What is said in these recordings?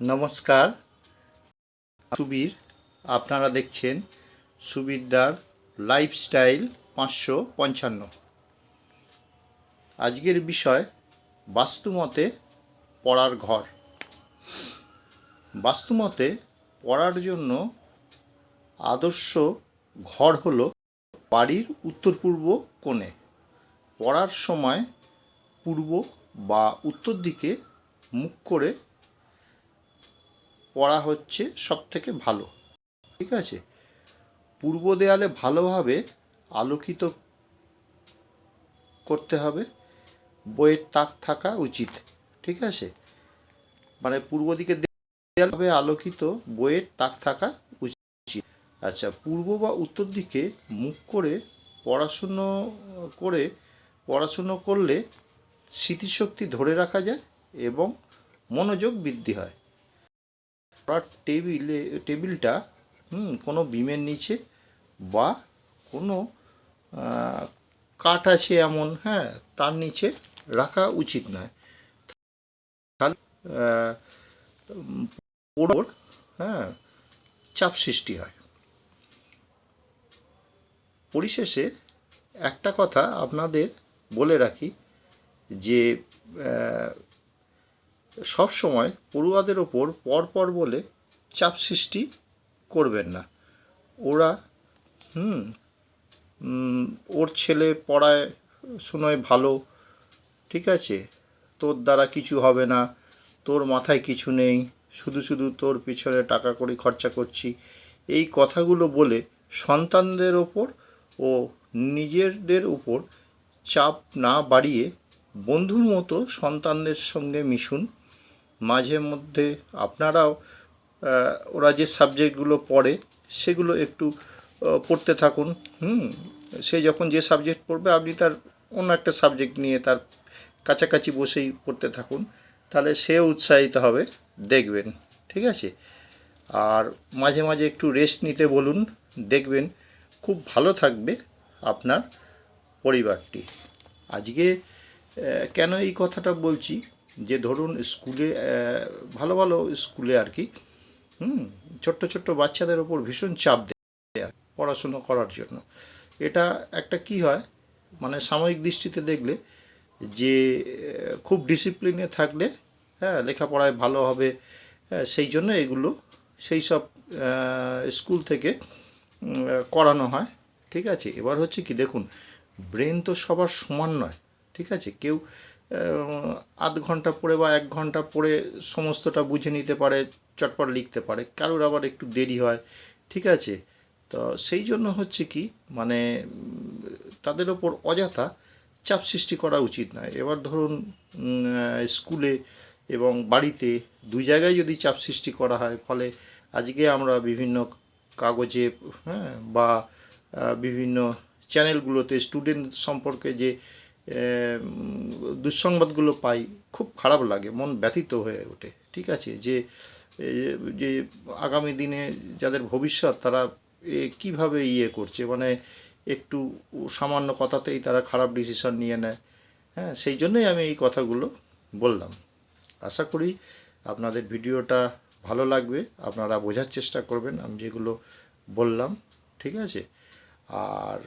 নমস্কার, সুবীর। আপনারা দেখছেন সুবীরদার লাইফস্টাইল 555। আজকের বিষয় বাস্তুমতে পড়ার ঘর। বাস্তুমতে পড়ার জন্য আদর্শ ঘর হলো বাড়ির উত্তর পূর্ব কোণে। পড়ার সময় পূর্ব বা উত্তর দিকে মুখ করে পড়া হচ্ছে সবথেকে ভালো। ঠিক আছে, পূর্ব দেয়ালে ভালোভাবে আলোকিত করতে হবে, বইয়ের তাক থাকা উচিত। ঠিক আছে, মানে পূর্ব দিকে দেয়ালে আলোকিত বইয়ের তাক থাকা উচিত। আচ্ছা, পূর্ব বা উত্তর দিকে মুখ করে পড়াশুনো করলে স্মৃতিশক্তি ধরে রাখা যায় এবং মনোযোগ বৃদ্ধি হয়। পড়ার টেবিলটা কোনো বিমের নিচে বা কোনো কাঠ আছে এমন তার নিচে রাখা উচিত নয়, তাহলে পড়ার চাপ সৃষ্টি হয়। পরিশেষে একটা কথা আপনাদের বলে রাখি যে সব সময় পড়ুয়াদের ওপর পরপর বলে চাপ সৃষ্টি করবেন না। ওর ছেলে পড়ায় শোনায় ভালো, ঠিক আছে, তোর দ্বারা কিছু হবে না, তোর মাথায় কিছু নেই, শুধু শুধু তোর পিছনে টাকা কড়ি খরচা করছি, এই কথাগুলো বলে সন্তানদের ওপর ও নিজেদের উপর চাপ না বাড়িয়ে বন্ধুর মতো সন্তানদের সঙ্গে মিশুন। মাঝে মধ্যে আপনারাও ওরা যে সাবজেক্টগুলো পড়ে সেগুলো একটু পড়তে থাকুন। সে যখন যে সাবজেক্ট পড়বে আপনি তার অন্য একটা সাবজেক্ট নিয়ে তার কাছাকাছি বসেই পড়তে থাকুন, তাহলে সেও উৎসাহিত হবে, দেখবেন। ঠিক আছে, আর মাঝে মাঝে একটু রেস্ট নিতে বলুন, দেখবেন খুব ভালো থাকবে আপনার পরিবারটি। আজকে কেন এই কথাটা বলছি, যে ধরুন স্কুলে ভালো ভালো স্কুলে আর কি ছোট্ট ছোট্ট বাচ্চাদের ওপর ভীষণ চাপ দেয় পড়াশুনো করার জন্য। এটা একটা কি হয়, মানে সাময়িক দৃষ্টিতে দেখলে যে খুব ডিসিপ্লিনে থাকলে লেখাপড়ায় ভালো হবে, সেই জন্য এগুলো সেই সব স্কুল থেকে করানো হয়। ঠিক আছে, এবার হচ্ছে কি, দেখুন, ব্রেন তো সবার সমান নয়। ঠিক আছে, কেউ আধ ঘন্টা পড়ে বা 1 ঘন্টা পড়ে সমস্তটা বুঝে নিতে পারে, চটপট লিখতে পারে, কারোর আবার একটু দেরি হয়। ঠিক আছে, তো সেই জন্য হচ্ছে কি, মানে তাদের ওপর অযথা চাপ সৃষ্টি করা উচিত নয়। এবার ধরুন স্কুলে এবং বাড়িতে দুই জায়গায় যদি চাপ সৃষ্টি করা হয়, ফলে আজকে আমরা বিভিন্ন কাগজে বা বিভিন্ন চ্যানেলগুলোতে স্টুডেন্ট সম্পর্কে যে দুঃসংবাদগুলো পাই, খুব খারাপ লাগে, মন ব্যথিত হয়ে ওঠে। ঠিক আছে, যে যে আগামী দিনে যাদের ভবিষ্যৎ তারা কিভাবে করছে, মানে একটু সামান্য কথাতেই তারা খারাপ ডিসিশন নিয়ে নেয়। সেই জন্যই আমি এই কথাগুলো বললাম। আশা করি আপনাদের ভিডিওটা ভালো লাগবে, আপনারা বোঝার চেষ্টা করবেন আমি যেগুলো বললাম। ঠিক আছে, আর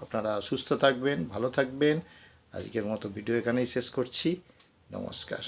আপনারা সুস্থ থাকবেন, ভালো থাকবেন। আজকের মতো ভিডিও এখানেই শেষ করছি। নমস্কার।